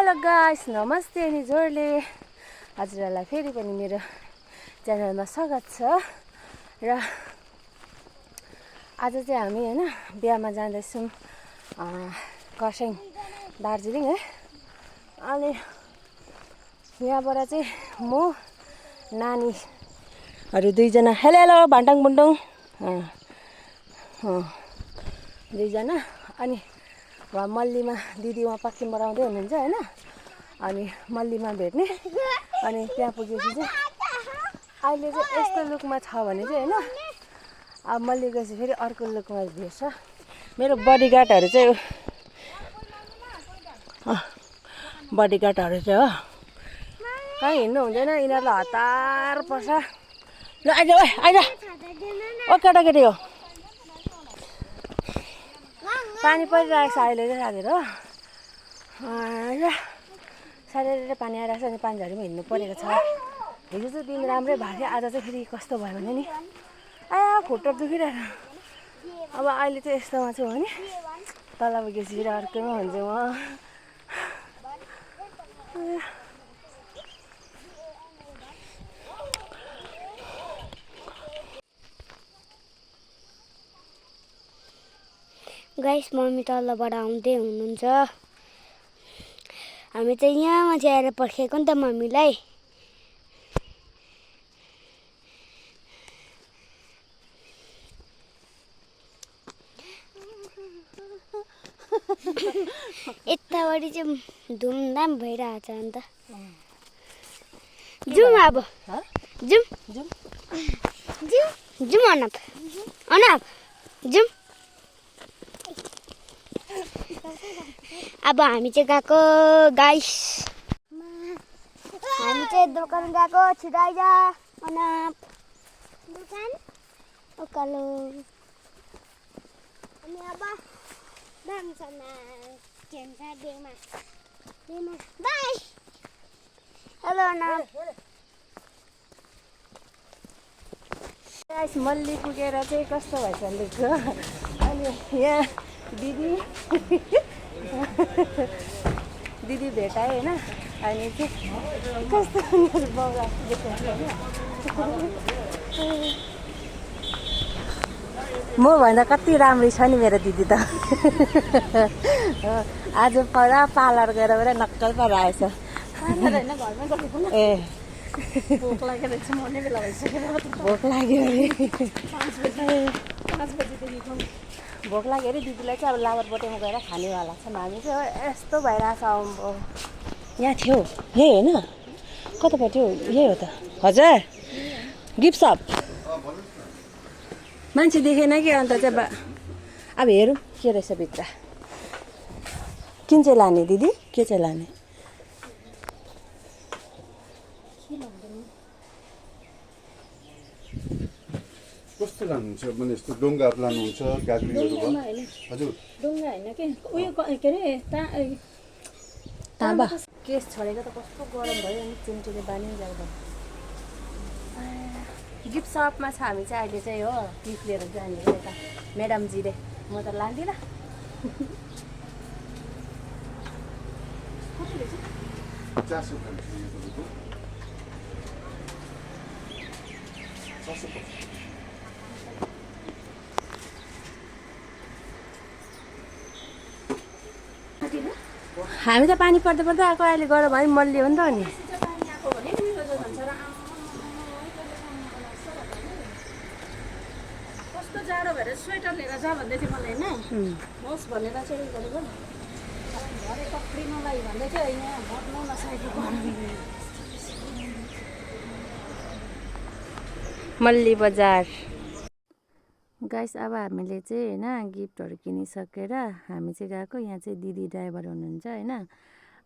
Hello guys, नमस्ते अनि जोरले हजुरहरूलाई फेरि पनि मेरो च्यानलमा स्वागत छ। र आज चाहिँ हामी हैन बिहामा जाँदैछौँ खरसाङ दार्जिलिङ है। अनि यहाँबाट चाहिँ म नानीहरू दुईजना हेलो भान्टाङ बुन्टुङ दुईजना अनि वहाँ मल्लीमा दिदी वहाँ पक्किमबाट आउँदै हुनुहुन्छ हैन। अनि मल्लीमा भेट्ने अनि त्यहाँ पुगेपछि चाहिँ अहिले चाहिँ यस्तो लुकमा छ भने चाहिँ हैन अब मल्ली गएपछि फेरि अर्को लुकमा भेट्छ। मेरो बडीगार्डहरू चाहिँ बडीगार्डहरू चाहिँ हो कहीँ हिँड्नु हुँदैन, यिनीहरूलाई हतार पर्छ। ल आइज आइज ओ केटाकेटी हो पानी परिरहेको छ अहिले चाहिँ साथीहरू हो। साह्रै पानी आइरहेको छ अनि पानीझरीमा हिँड्नु परेको छ। हिजो चाहिँ दिन राम्रै भएको थियो, आज चाहिँ फेरि कस्तो भयो भने नि खुट्टा दुखिरहेको। अब अहिले चाहिँ यस्तोमा छु भने तल पुगेपछि फेरि अर्कैमा हुन्छु म। गाइस मम्मी तलबाट आउँदै हुनुहुन्छ। हामी चाहिँ यहाँ माथि आएर पर्खेको नि त मम्मीलाई। यतापट्टि चाहिँ धुमधाम भइरहेको छ अन्त जाउँ अब जाउँ जाउँ अनाप जाउँ। अब हामी चाहिँ गएको गाइस, हामी चाहिँ दोकान गएको। छिटो आइज अनाप दोकान उकालो। अनि अब बाई हेलो अनाप। गाइस मल्ली पुगेर चाहिँ कस्तो भएछ लुक। अनि यहाँ दिदी दिदी भेटाएँ होइन। अनि चाहिँ कस्तो बगा म भन्दा कति राम्री छ नि मेरो दिदी त। आज पुरा पार्लर गएर पुरा नक्कल पो आएछ। ए भोक लाग्यो रहेछ, मर्ने बेला भइसक्यो। भोक लाग्यो अरे 5 बजीदेखि भोक लाग्यो अरे दिदीलाई चाहिँ अब लाबरबोटेमा गएर खानेवाला छ। हामी चाहिँ यस्तो भइरहेछ। यहाँ थियो यही होइन कतापट्टि हो यही हो त हजुर गिफ्ट सप। मान्छे देखेन कि अन्त चाहिँ अब हेरौँ के रहेछ भित्र। किन चाहिँ लाने दिदी, के चाहिँ लाने? कस्तो लानुहुन्छ भने यस्तो डोङ्गाहरू लानुहुन्छ गाग्रीहरू भयो हजुर? डुङ्गा होइन के उयो के अरे ताँबा केस छोडेको त कस्तो गरम भयो नि चिम्टीले बानी जाँदा। गिफ्ट सपमा छ हामी चाहिँ अहिले चाहिँ हो गिफ्ट लिएर जाने यता म्याडमजीले। म त लाँदिनँ। हामी त पानी पर्दा पर्दा आएको, अहिले गरम भयो मल्ली हो नि त। अनि कस्तो जाडो भएर स्वेटर लिएर जा भन्दै थियो मलाई होइन होस् भनेर चाहिँ गरेको घरै पक्रिनलाई भन्दै थियो। यहाँ भट्नु नसकेको मल्ली बजार। गाइस अब हामीले चाहिँ होइन गिफ्टहरू किनिसकेर हामी चाहिँ गएको। यहाँ चाहिँ दिदी ड्राइभर हुनुहुन्छ होइन।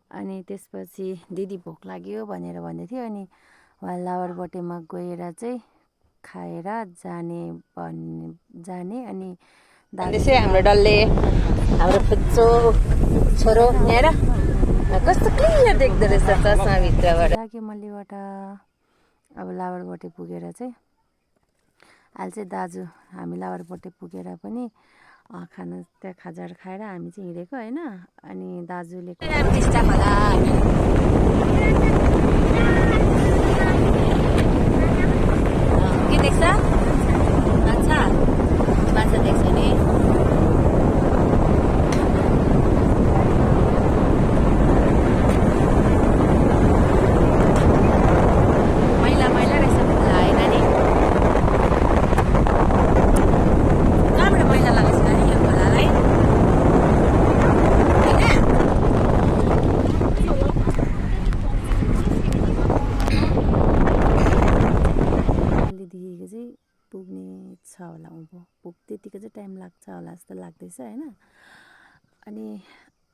अनि त्यसपछि दिदी भोक लाग्यो भनेर भन्दै थियो। अनि उहाँ लाबरबोटेमा गएर चाहिँ खाएर जाने अनि दाजु चाहिँ हाम्रो डल्ले हाम्रो फुच्चो छोरो यहाँ कस्तो क्लियर देख्दो रहेछ चस्माभित्रबाट। लाग्यो मल्लीबाट अब लाबरबोटे पुगेर चाहिँ अहिले चाहिँ दाजु हामी लाबरबोटे पुगेर पनि खाना त्यहाँ खाजाहरू खाएर हामी चाहिँ हिँडेको होइन। अनि दाजुले टिस्टा खोला के देख्छ माछा माछा देख्छ नि मैला मैला रहेछ खोला है नानी कहाँबाट मैला लागेको छ नानी यो खोलालाई देखेको चाहिँ पुग्ने छ होला उँभो त्यतिको चाहिँ टाइम लाग्छ होला जस्तो लाग्दैछ होइन। अनि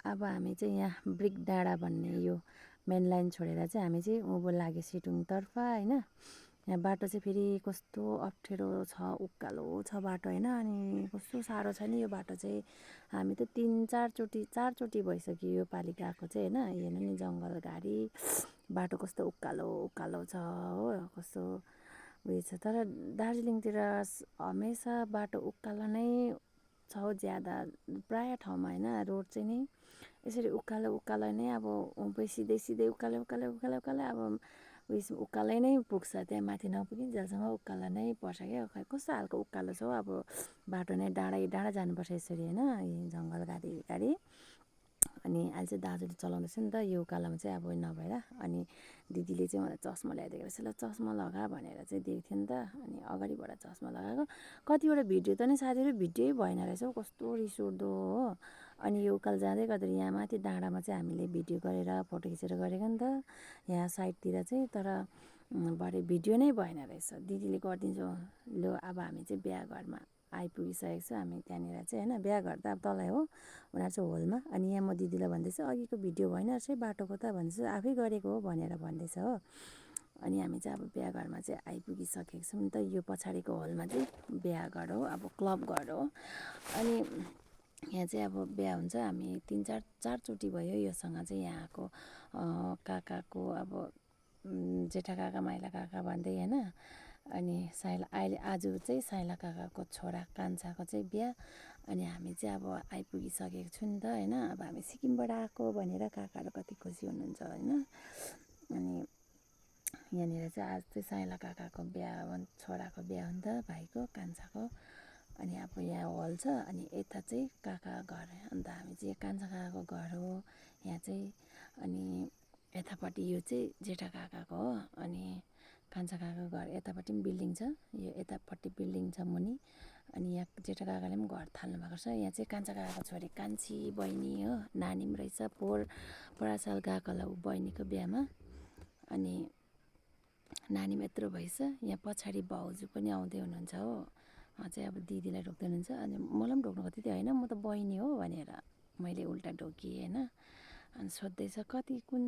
अब हामी चाहिँ यहाँ ब्रिक डाँडा भन्ने यो मेन लाइन छोडेर चाहिँ हामी चाहिँ उँभो लाग्यो सिटुङतर्फ होइन। यहाँ बाटो चाहिँ फेरि कस्तो अप्ठ्यारो छ उकालो छ बाटो होइन। अनि कस्तो साह्रो छ नि यो बाटो चाहिँ हामी त 4चोटि भइसक्यो यो पालि गएको चाहिँ होइन। हेर्नु नि जङ्गल घारी बाटो कस्तो उकालो छ हो कस्तो उयो छ। तर दार्जिलिङतिर हमेसा बाटो उकालो नै छ ज्यादा प्रायः ठाउँमा होइन। रोड चाहिँ नि यसरी उकालो नै अब सिधै उकालो अब उयस उकालै नै पुग्छ त्यहाँ माथि नपुगिन्जेलसम्म उकालो नै पर्छ क्या। खै कस्तो खालको उकालो छ हौ अब बाटो नै डाँडा जानुपर्छ यसरी होइन जङ्गल गाडी। अनि अहिले चाहिँ दाजुले चलाउँदैछ नि त यो उकालोमा चाहिँ अब नभएर। अनि दिदीले चाहिँ मलाई चस्मा ल्याइदिएको रहेछ ल चस्मा लगा भनेर चाहिँ दिएको थियो नि त। अनि अगाडिबाट चस्मा लगाएको कतिवटा भिडियो त नि साथीहरू भिडियोै भएन रहेछ हौ कस्तो रिस उठ्दो हो। अनि यो उकालो जाँदै गर्दाखेरि यहाँ माथि डाँडामा चाहिँ हामीले भिडियो गरेर फोटो खिचेर गरेको नि त यहाँ साइडतिर चाहिँ। तर भरे भिडियो नै भएन रहेछ। दिदीले गरिदिन्छु ल अब हामी चाहिँ बिहाघरमा आइपुगिसकेको छु हामी त्यहाँनिर चाहिँ होइन। बिहाघर त अब तलै हो उनीहरू चाहिँ होलमा। अनि यहाँ म दिदीलाई भन्दैछु अघिको भिडियो भएन रहेछ बाटोको त भन्दैछु आफै गरेको हो भनेर भन्दैछ हो। अनि हामी चाहिँ अब बिहाघरमा चाहिँ आइपुगिसकेको छौँ नि त। यो पछाडिको होलमा चाहिँ बिहाघर हो अब क्लब घर हो। अनि यहाँ चाहिँ अब बिहा हुन्छ हामी 4चोटि भयो योसँग चाहिँ यहाँको काकाको अब जेठा काका माइला काका भन्दै होइन। अनि अहिले आज चाहिँ साइला काकाको छोरा कान्छाको चाहिँ बिहा। अनि हामी चाहिँ अब आइपुगिसकेको छु नि त होइन। अब हामी सिक्किमबाट आएको भनेर काकाहरू कति खुसी हुनुहुन्छ होइन। अनि यहाँनिर चाहिँ आज चाहिँ साइला काकाको बिहा छोराको बिहा हो नि त भाइको कान्छाको। अनि अब यहाँ हल छ अनि यता चाहिँ काका घर अन्त हामी चाहिँ कान्छा काकाको घर हो यहाँ चाहिँ। अनि यतापट्टि यो चाहिँ जेठा काकाको हो। अनि कान्छा काकाको घर यतापट्टि पनि बिल्डिङ छ यो यतापट्टि बिल्डिङ छ मुनि। अनि यहाँ जेठा काकाले पनि घर थाल्नु भएको छ। यहाँ चाहिँ कान्छा काकाको छोरी कान्छी बहिनी हो नानी पनि रहेछ पोहोर साल गएको होला ऊ बहिनीको बिहामा। अनि नानी पनि यत्रो भएछ। यहाँ पछाडि भाउजू पनि आउँदै हुनुहुन्छ हो चाहिँ अब दिदीलाई ढोक्दै हुनुहुन्छ। अनि मलाई पनि ढोक्नु कति थियो होइन म त बहिनी हो भनेर मैले उल्टा ढोकेँ होइन। अनि सोध्दैछ कति कुन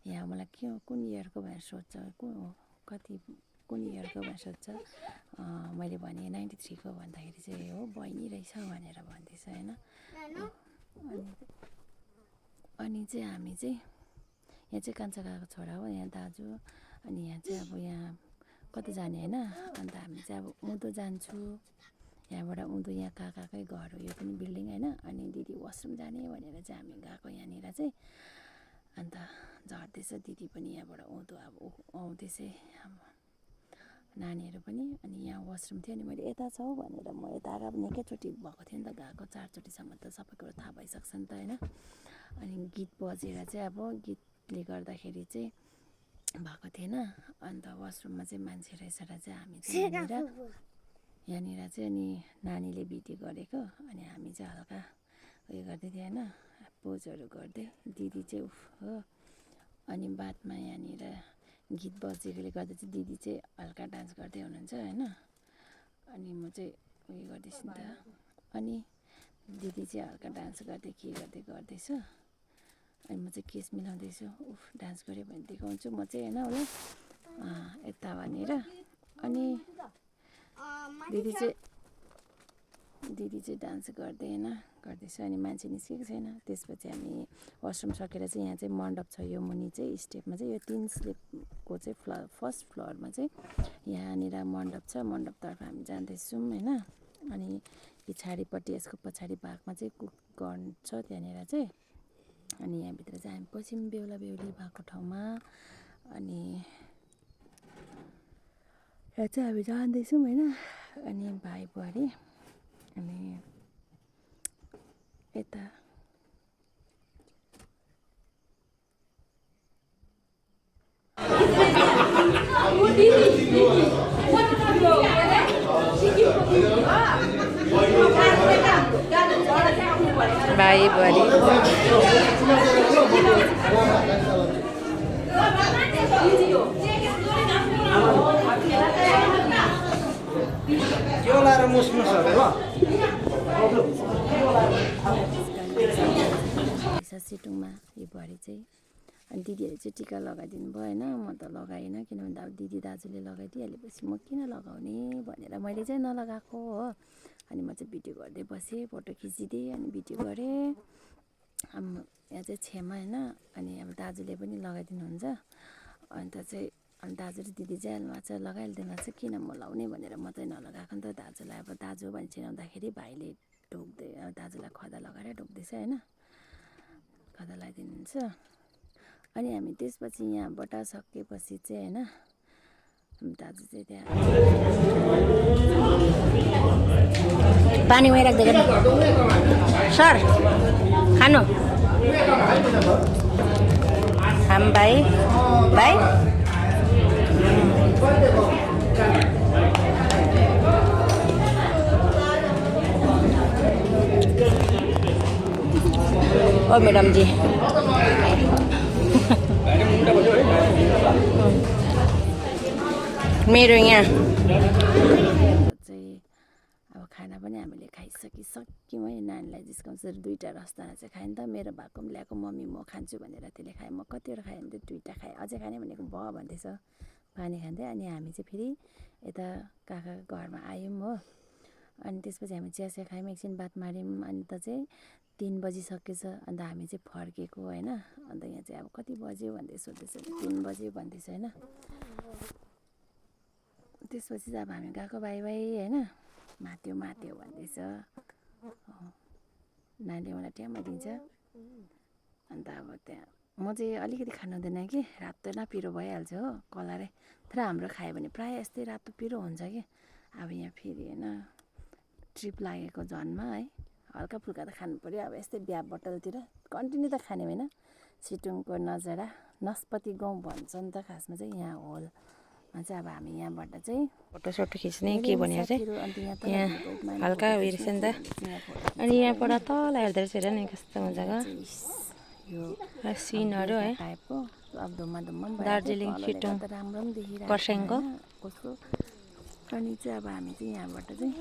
यहाँ मलाई के हो कुन इयरको भनेर सोध्छ कुन इयरको भनेर सोध्छ। मैले भने 93 को भन्दाखेरि चाहिँ हो बहिनी रहेछ भनेर भन्दैछ होइन। अनि चाहिँ हामी चाहिँ यहाँ चाहिँ कान्छा काकाको छोरा हो यहाँ दाजु। अनि यहाँ चाहिँ अब यहाँ कता जाने होइन। अन्त हामी चाहिँ अब उँधो जान्छु यहाँबाट उँधो यहाँ काकाकै घर हो यो पनि बिल्डिङ होइन। अनि दिदी वासरुम जाने भनेर चाहिँ हामी गएको यहाँनिर चाहिँ। अन्त झर्दैछ दिदी पनि यहाँबाट उँधो अब आउँदैछ अब नानीहरू पनि। अनि यहाँ वासरुम थियो अनि मैले यता छ हौ भनेर म यता आएर पनि एकैचोटि भएको थियो नि त गएको 4चोटिसम्म त सबै कुरो थाहा भइसक्छ नि त होइन। अनि गीत बजेर चाहिँ अब गीतले गर्दाखेरि चाहिँ भएको थिएन। अन्त वासरुममा चाहिँ मान्छे रहेछ र चाहिँ हामी चाहिँ यहाँनिर चाहिँ अनि नानीले भिडियो गरेको अनि हामी चाहिँ हल्का उयो गर्दै थियो होइन पोजहरू गर्दै दिदी चाहिँ उफ हो। अनि बादमा यहाँनिर गीत बजेकोले गर्दा चाहिँ दिदी चाहिँ हल्का डान्स गर्दै हुनुहुन्छ होइन। अनि म चाहिँ उयो गर्दैछु नि त। अनि दिदी चाहिँ हल्का डान्स गर्दै के गर्दैछु। अनि म चाहिँ केस मिलाउँदैछु उफ डान्स गऱ्यो भने देखाउँछु म चाहिँ होइन उसलाई यता भनेर। अनि दिदी चाहिँ डान्स गर्दै होइन गर्दैछ। अनि मान्छे निस्केको छैन। त्यसपछि हामी वासरुम सकेर चाहिँ यहाँ चाहिँ मण्डप छ यो मुनि चाहिँ स्टेपमा चाहिँ यो 3 स्टेपको चाहिँ फर्स्ट फ्लोरमा चाहिँ यहाँनिर मण्डप छ। मण्डपतर्फ हामी जाँदैछौँ होइन। अनि पछाडिपट्टि यसको पछाडि भागमा चाहिँ कुक गर्नु छ त्यहाँनिर चाहिँ। अनि यहाँभित्र चाहिँ हामी पस्यौँ बेहुला बेहुली भएको ठाउँमा। अनि यहाँ चाहिँ हामी जाँदैछौँ होइन। अनि भाइ बुहारी अनि यता भाइ बुहारी सिटुङमा यो बुहारी चाहिँ। अनि दिदीहरूले चाहिँ टिका लगाइदिनु भयो होइन। म त लगाइनँ किनभने अब दिदी दाजुले लगाइदिइहालेपछि म किन लगाउने भनेर मैले चाहिँ नलगाएको हो। अनि म चाहिँ भिडियो गर्दै बसेँ, फोटो खिचिदिएँ अनि भिडियो गरेँ। अब यहाँ चाहिँ छेमा होइन। अनि अब दाजुले पनि लगाइदिनुहुन्छ। अन्त चाहिँ अनि दाजु र दिदी चाहिँ हाल्नु चाहिँ लगाइदिनु भएको छ, किन म लाउने भनेर म चाहिँ नलगाएको नि त। दाजुलाई अब दाजु भन्छ चिनाउँदाखेरि भाइले ढोक्दै अब दाजुलाई खदा लगाएर ढोक्दैछ होइन, खदा लगाइदिनुहुन्छ। अनि हामी त्यसपछि यहाँबाट सकेपछि चाहिँ होइन दाजु चाहिँ त्यहाँ पानी उयो राख्दै सर खानु हाम भाइ भाइ ओ मैडम जी मेरो यहाँ चाहिँ अब खाना पनि हामीले खाइसक्यौँ है। नानीलाई जिस्काउँछ दुईवटा रसदाना चाहिँ खाएँ नि त, मेरो भएको पनि ल्याएको मम्मी म खान्छु भनेर त्यसले खाएँ। म कतिवटा खाएँ भने दुईवटा खाएँ, अझै खाने भनेको भयो भन्दैछ पानी खाँदै। अनि हामी चाहिँ फेरि यता काकाको घरमा आयौँ हो। अनि त्यसपछि हामी चिया सिया खायौँ, एकछिन बात माऱ्यौँ। अनि त चाहिँ 3 बजिसकेछ। अन्त हामी चाहिँ फर्केको होइन। अन्त यहाँ चाहिँ अब कति बज्यो भन्दै सोध्दैछ, 3 बज्यो भन्दैछ होइन। त्यसपछि चाहिँ अब हामी गएको बाई बाई होइन, माथ्यो माथ्यो भन्दैछ। नानीले मलाई ट्याम्मा दिन्छ। अन्त अब त्यहाँ म चाहिँ अलिकति खानु हुँदैन कि, रातो न पिरो भइहाल्छ हो कलरै। तर हाम्रो खायो भने प्रायः यस्तै रातो पिरो हुन्छ कि। अब यहाँ फेरि होइन ट्रिप लागेको जनमा है हल्का फुल्का त खानु पऱ्यो। अब यस्तै बिहा बटलतिर कन्टिन्यू त खाने होइन। सिटुङको नजारा नस्पति गाउँ भन्छ नि त खासमा चाहिँ यहाँ होलमा चाहिँ। अब हामी यहाँबाट चाहिँ फोटो सोटो खिच्ने के भनेर चाहिँ यहाँ हल्का उयो रहेछ नि त। अनि यहाँबाट तल हेर्दो रहेछ हेर नि कस्तो मजाको सिनहरू है। दार्जिलिङ सिटुङ खरसाङको कस्तो। अनि चाहिँ अब हामी चाहिँ यहाँबाट चाहिँ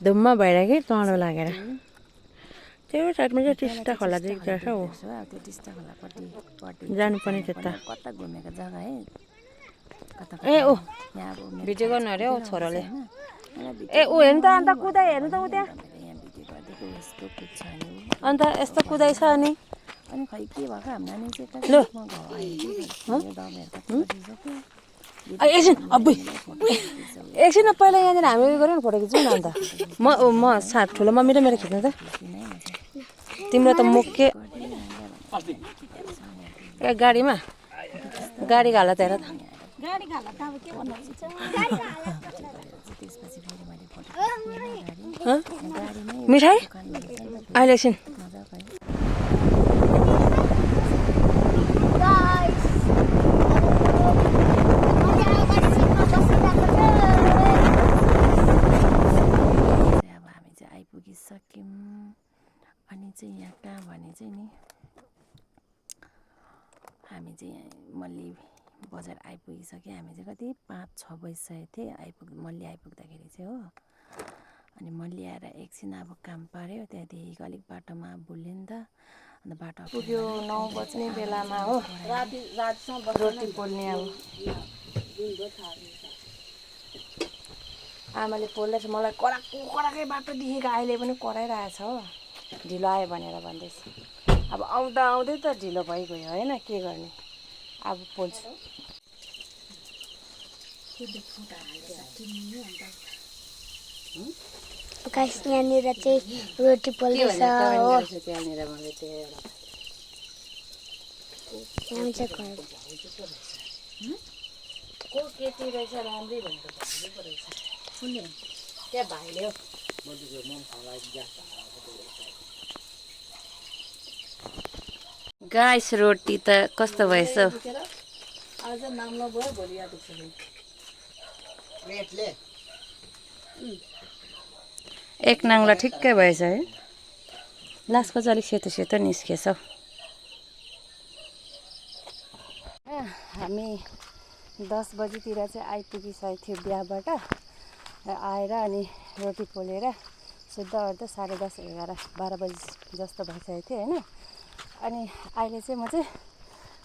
धुम्म भएर कि टाढो लागेर त्यो साइडमा चाहिँ टिस्टा खोला देख्छ हौ। त्यो टिस्टा खोलापट्टि जानुपर्ने त्यता कता घुमेको जग्गा है। ए ओ यहाँ अब भिडियो गर्नु अरे हौ छोराले। ए ऊ हेर्नु त अन्त कुदाइ हेर्नु त उ त्यहाँ अन्त यस्तो कुदाइ छ। अनि खै के भएको हाम्रो नानी चाहिँ एकछिन अब्बुई एकछिन पहिला यहाँनिर हामी उयो गऱ्यौँ न फोटो खिच्यौँ न। अन्त म साथ ठुलो मम्मी र मेरो खिच्नु त। तिम्रो त मुख के ए गाडीमा गाडीको हालत हेर त। मिठाई अहिले एकछिन सक्यौँ। अनि चाहिँ यहाँ कहाँ भने चाहिँ नि हामी चाहिँ यहाँ मल्ली बजार आइपुगिसक्यो। हामी चाहिँ कति 5-6 बजिसकेको थियो मल्ली आइपुग्दाखेरि चाहिँ हो। अनि मल्ली आएर एकछिन अब काम पार्यो, त्यहाँदेखि अलिक बाटोमा भुल्यो नि त। अन्त बाटो पुग्यो 9 बज्ने बेलामा हो। रोटी पोल्ने अब आमाले पोल्दैछ। मलाई कराकै बाटो देखेको अहिले पनि कराइरहेछ हो, ढिलो आयो भनेर भन्दैछ। अब आउँदा आउँदै त ढिलो भइगयो होइन, के गर्ने अब पोल्छु। गाइस यहाँनिर चाहिँ रोटी पोल्दैछ हो त्यहाँनिर मैले त्यो यहाँ चाहिँ घर को केटी रहेछ राम्रै भनेर भन्नु रहेछ कुनले त्यहाँ भाइले हो गाइस रोटी त कस्तो भएछ आज नाम नभयो भोलि याद एक नाङ्ला ठिक्कै भएछ है लास्टको चाहिँ अलिक सेतो सेतो निस्केछ हौ हामी 10 बजीतिर चाहिँ आइपुगिसकेको थियो बिहाबाट आएर अनि रोटी पोलेर सुत्दा ओर्दा 10:30 11 12 बजी जस्तो भइसकेको थियो होइन अनि अहिले चाहिँ म चाहिँ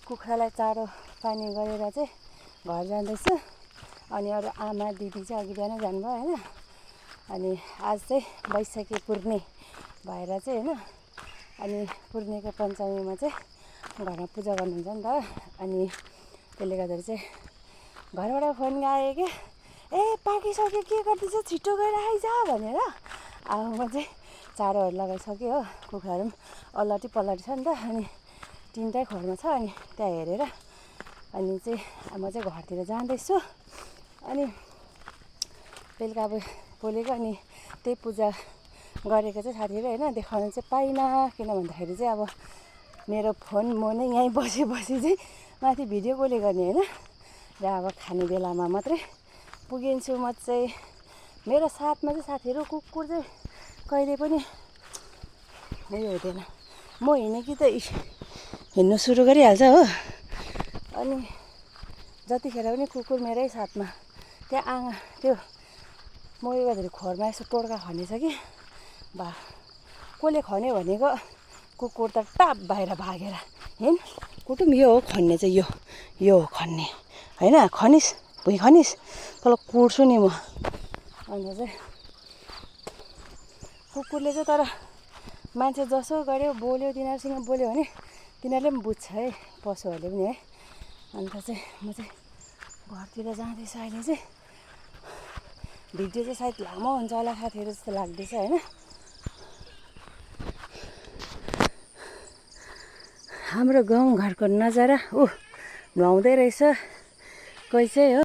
कुखुरालाई चारो पानी गरेर चाहिँ घर जाँदैछु अनि अरू आमा दिदी चाहिँ अघि बिहानै जानुभयो होइन अनि आज चाहिँ वैशाखी पूर्णे भएर चाहिँ होइन अनि पूर्णेको पञ्चमीमा चाहिँ घरमा पूजा गर्नुहुन्छ नि त अनि त्यसले गर्दाखेरि चाहिँ घरबाट फोन आयो कि ए पाकिसक्यो के गर्दैछ छिटो गएर आइज भनेर अब म चाहिँ चारोहरू लगाइसक्यो हो कुखुराहरू पनि अल्लटी पल्लटी छ नि त अनि 3वटै खोरमा छ अनि त्यहाँ हेरेर अनि चाहिँ म चाहिँ घरतिर जाँदैछु अनि बेलुका अब पोलेको अनि त्यही पूजा गरेको चाहिँ साथीहरू होइन देखाउनु चाहिँ पाइनँ किन भन्दाखेरि चाहिँ अब मेरो फोन म नै यहीँ बसी चाहिँ माथि भिडियो कलले गर्ने होइन र अब खाने बेलामा मात्रै पुगिन्छु म चाहिँ मेरो साथमा चाहिँ साथीहरू कुकुर चाहिँ कहिले पनि उयो हुँदैन म हिँडेँ कि त हिँड्नु सुरु गरिहाल्छ हो अनि जतिखेर पनि कुकुर मेरै साथमा त्यहाँ आँगा त्यो म यो गर्दाखेरि खोरमा यसो टोड्का खनेछ कि बा कसले खन्यो भनेको कुकुर त टाप बाहिर भागेर हिँड कुटुम यो हो खन्ने चाहिँ यो हो खन्ने होइन खनिस भुइँ खनिस तल कुट्छु नि म अन्त चाहिँ कुकुरले चाहिँ तर मान्छे जसो गऱ्यो बोल्यो तिनीहरूसँग बोल्यो भने तिनीहरूले पनि बुझ्छ है पशुहरूले पनि है अन्त चाहिँ म चाहिँ घरतिर जाँदैछु अहिले चाहिँ भिडियो चाहिँ सायद लामो हुन्छ होला साथीहरू जस्तो लाग्दैछ होइन हाम्रो गाउँघरको नजारा नुहाउँदै रहेछ कोही चाहिँ हो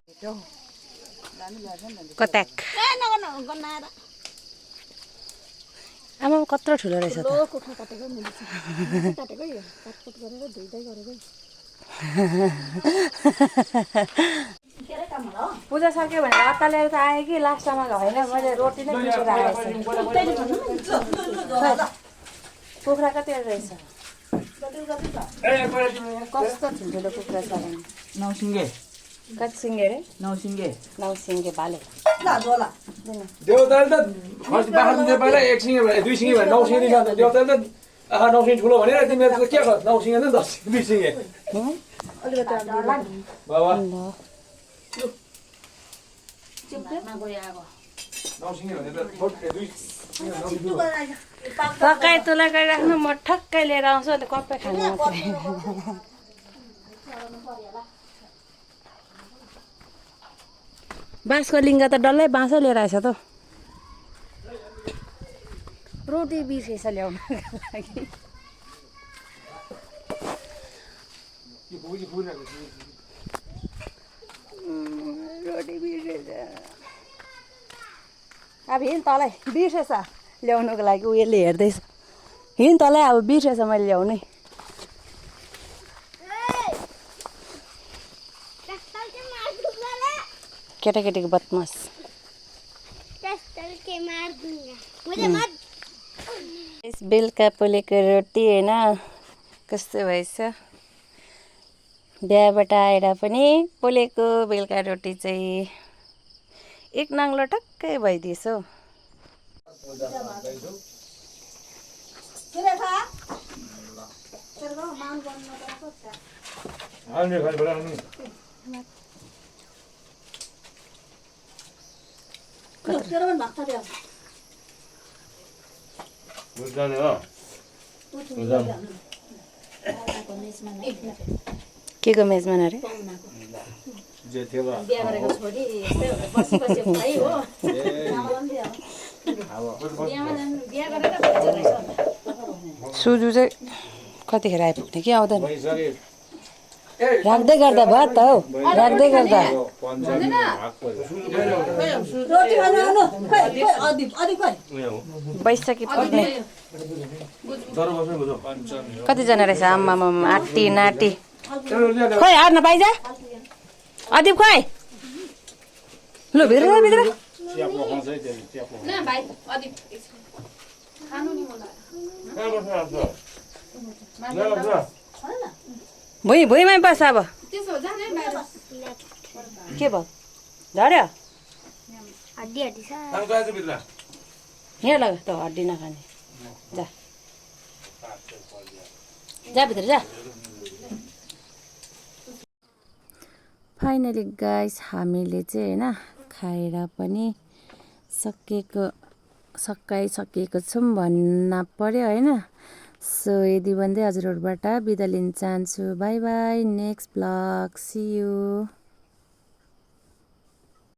कताक आमा कत्रो ठुलो रहेछ त पूजा सक्यो भने अत्तालेर त आएँ कि लास्टमा होइन मैले रोटी नै पिसेर आएछु कुखुरा कति रहेछ कस्तो ठुल्ठुलो कुखुरा छ भने नौसिङ्गे कति सिङ्गे रे नौसिङ्गे भाले देउताले त फर्स्ट बाख्रा दिने पहिला 1 सिङ्गे भने 2 सिङ्गे भने 9 सिङ्गे दिन्छ देउताले त 9 सिङ्गे ठुलो भनेर तिमीहरू त के गर्छ 9 सिङ्गे न 10 2 सिङ्गे बाबा पकाइ तुला गरिराख्नु म ठक्कै लिएर आउँछु अन्त कप्पै खानु मात्रै बाँसको लिङ्ग त डल्लै बाँसै लिएर आएछ त रोटी बिर्सेछ ल्याउनुको लागि रोटी बिर्सेछ अब हिँड तँलाई बिर्सेछ ल्याउनुको लागि उयोले हेर्दैछ हिँड तँलाई अब बिर्सेछ मैले ल्याउनै केटाकेटीको बदमास बेलुका पोलेको रोटी होइन कस्तो भएछ बिहाबाट आएर पनि पोलेको बेलुका रोटी चाहिँ एक नाङ्लो टक्कै भइदिएछ हौ के को मेजमान अरे जे थियो बिहा गरेको छोरी यस्तै बसी बसी भाइ हो बिहा गरेर भेट्छ रहेछ अन्त। सुजु चाहिँ कतिखेर आइपुग्ने कि आउँदैन ए राख्दै गर्दा भयो त हौ राख्दै गर्दा बैशाखी पुग्ने कतिजना रहेछ आम्मामा आँटी नाटी खोइ हार्न पाइजा अदिप खोइ लु भित्र भित्र ल भाइ अधिक खानु नि मलाई भुइँमै बस अब त्यसो हो जाने बाहिर के भयो झऱ्यो हड्डी हड्डी छ यहाँ लग त हड्डी नखाने जा जा भित्र जा फाइनली गाइस हामीले चाहिँ होइन खाएर पनि सकाइसकेको छौँ भन्न पर्यो होइन सो यदि भन्दै हजुरहरूबाट बिदा लिन चाहन्छु bye bye next blog see you